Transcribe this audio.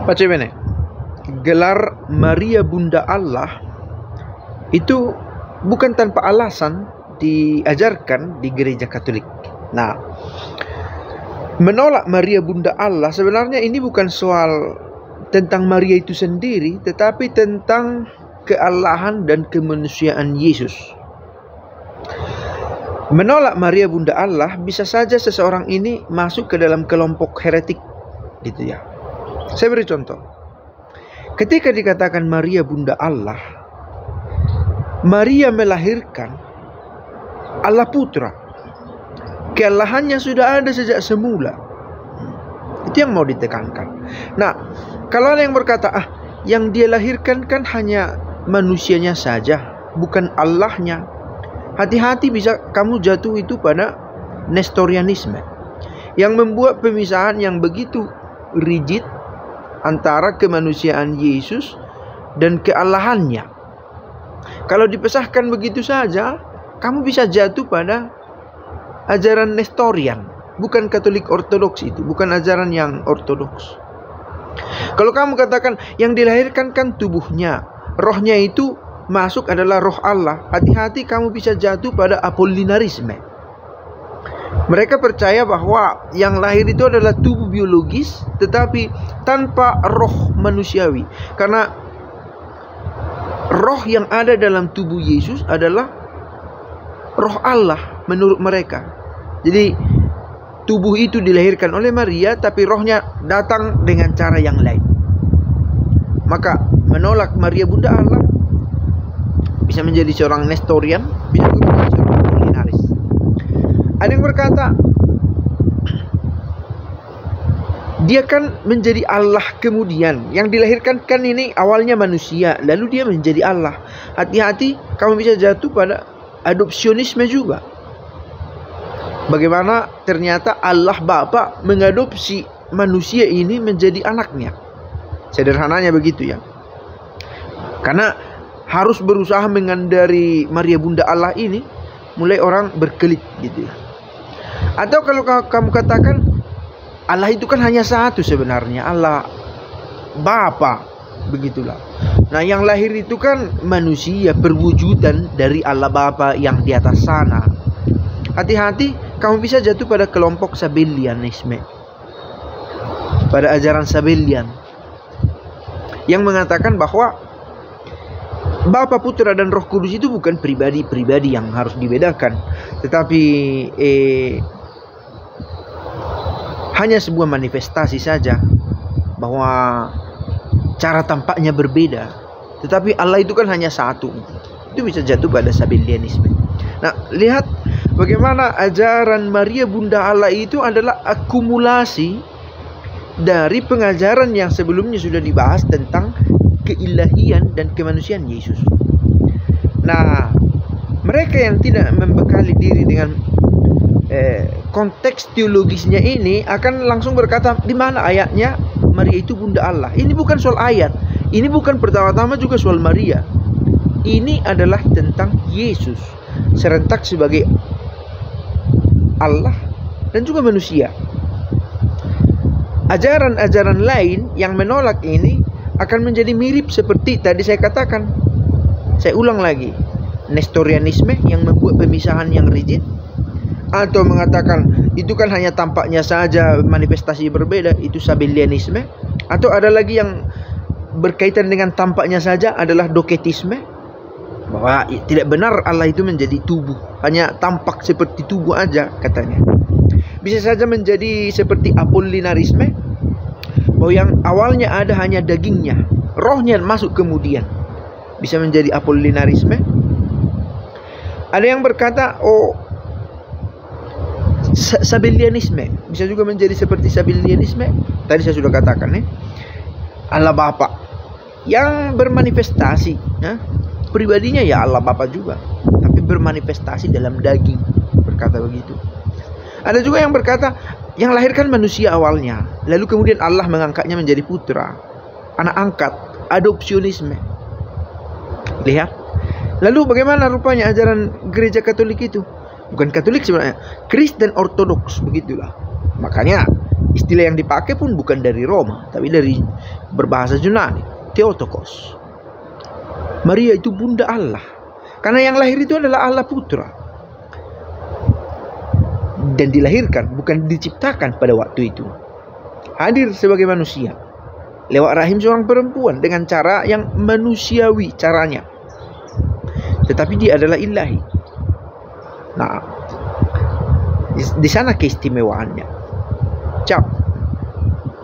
Pace bene, gelar Maria Bunda Allah itu bukan tanpa alasan diajarkan di gereja Katolik. Nah, menolak Maria Bunda Allah sebenarnya ini bukan soal tentang Maria itu sendiri, tetapi tentang keallahan dan kemanusiaan Yesus. Menolak Maria Bunda Allah bisa saja seseorang ini masuk ke dalam kelompok heretik, gitu ya. Saya beri contoh. Ketika dikatakan Maria Bunda Allah, Maria melahirkan Allah Putra. Keallahannya sudah ada sejak semula. Itu yang mau ditekankan. Nah, kalau ada yang berkata, yang dia lahirkan kan hanya manusianya saja, bukan Allahnya. Hati-hati, bisa kamu jatuh itu pada Nestorianisme yang membuat pemisahan yang begitu rigid antara kemanusiaan Yesus dan keallahannya. Kalau dipesahkan begitu saja, kamu bisa jatuh pada ajaran Nestorian, bukan Katolik Ortodoks. Itu bukan ajaran yang ortodoks. Kalau kamu katakan yang dilahirkan kan tubuhnya, rohnya itu masuk adalah roh Allah, hati-hati, kamu bisa jatuh pada Apollinarisme. Mereka percaya bahwa yang lahir itu adalah tubuh biologis tetapi tanpa roh manusiawi, karena roh yang ada dalam tubuh Yesus adalah roh Allah menurut mereka. Jadi tubuh itu dilahirkan oleh Maria, tapi rohnya datang dengan cara yang lain. Maka menolak Maria Bunda Allah bisa menjadi seorang Nestorian, bisa juga menjadi seorang Apollinaris. Ada yang berkata, dia kan menjadi Allah kemudian. Yang dilahirkan kan ini awalnya manusia, lalu dia menjadi Allah. Hati-hati, kamu bisa jatuh pada adopsionisme juga. Bagaimana ternyata Allah Bapa mengadopsi manusia ini menjadi anaknya. Sederhananya begitu ya. Karena harus berusaha mengandari Maria Bunda Allah ini, mulai orang berkelit gitu ya. Atau kalau kamu katakan Allah itu kan hanya satu sebenarnya, Allah Bapa, begitulah. Nah, yang lahir itu kan manusia, perwujudan dari Allah Bapa yang di atas sana. Hati-hati, kamu bisa jatuh pada kelompok Sabellianisme, pada ajaran Sabellian yang mengatakan bahwa Bapa, Putra, dan Roh Kudus itu bukan pribadi-pribadi yang harus dibedakan, tetapi hanya sebuah manifestasi saja, bahwa cara tampaknya berbeda, tetapi Allah itu kan hanya satu. Itu bisa jatuh pada Sabellianisme. Nah, lihat bagaimana ajaran Maria Bunda Allah itu adalah akumulasi dari pengajaran yang sebelumnya sudah dibahas tentang keilahian dan kemanusiaan Yesus. Nah, mereka yang tidak membekali diri dengan konteks teologisnya ini akan langsung berkata, di mana ayatnya Maria itu Bunda Allah? Ini bukan soal ayat. Ini bukan pertama-tama juga soal Maria. Ini adalah tentang Yesus serentak sebagai Allah dan juga manusia. Ajaran-ajaran lain yang menolak ini akan menjadi mirip seperti tadi saya katakan. Saya ulang lagi, Nestorianisme yang membuat pemisahan yang rigid, atau mengatakan itu kan hanya tampaknya saja, manifestasi berbeda, itu Sabellianisme. Atau ada lagi yang berkaitan dengan tampaknya saja, adalah Doketisme, bahwa tidak benar Allah itu menjadi tubuh, hanya tampak seperti tubuh aja katanya. Bisa saja menjadi seperti Apollinarisme, bahwa yang awalnya ada hanya dagingnya, rohnya masuk kemudian. Bisa menjadi Apollinarisme. Ada yang berkata, Sabellianisme, bisa juga menjadi seperti Sabellianisme. Tadi saya sudah katakan Allah Bapa yang bermanifestasi, pribadinya ya Allah Bapa juga, tapi bermanifestasi dalam daging, berkata begitu. Ada juga yang berkata yang lahirkan manusia awalnya, lalu kemudian Allah mengangkatnya menjadi putra, anak angkat, adopsionisme. Lihat. Lalu bagaimana rupanya ajaran gereja Katolik itu? Bukan Katolik sebenarnya, Kristen Ortodoks, begitulah. Makanya Istilah yang dipakai pun bukan dari Roma, tapi dari berbahasa Yunani, Theotokos. Maria itu bunda Allah, karena yang lahir itu adalah Allah Putra, dan dilahirkan, bukan diciptakan pada waktu itu. Hadir sebagai manusia lewat rahim seorang perempuan dengan cara yang manusiawi caranya, tetapi dia adalah ilahi. Nah, di sana keistimewaannya. Ciao.